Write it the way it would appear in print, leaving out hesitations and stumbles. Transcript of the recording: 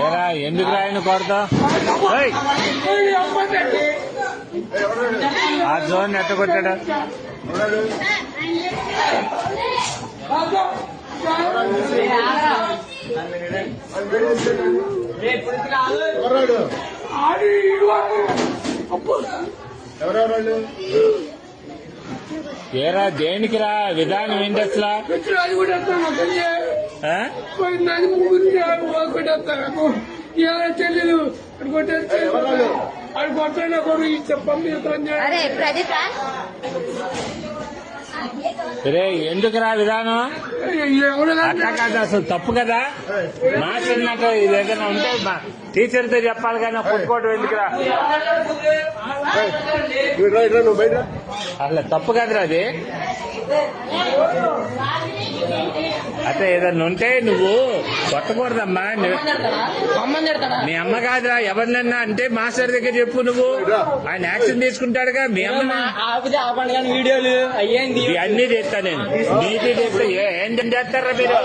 ఏరా ఎందుకు రాయను కొడతావు? ఆ జోన్ ఎట్ట కొట్టాడు? ఏరా దేనికి రా? విధానం ఏంటి అసలు? తెలీదు అది కొట్టాడు కూడా రే ఎందుకురా విధానం? అట్లా కాదు, అసలు తప్పు కదా. మాట్లాడినాక ఇది ఏదైనా ఉంటే టీచర్తో చెప్పాలి కానీ కొట్టుకోవడం ఎందుకురా? అసలు తప్పు కదరా అది. అయితే ఏదన్నా ఉంటే నువ్వు కొట్టకూడదమ్మా. మీ అమ్మ కాదురా, ఎవరినన్నా అంటే మాస్టర్ దగ్గర చెప్పు. నువ్వు ఆయన యాక్షన్ తీసుకుంటాడుగా. మీ అమ్మ వీడియోలు అన్ని చేస్తా నేను. నీటి చేస్తే ఏం చేస్తారా మీరు?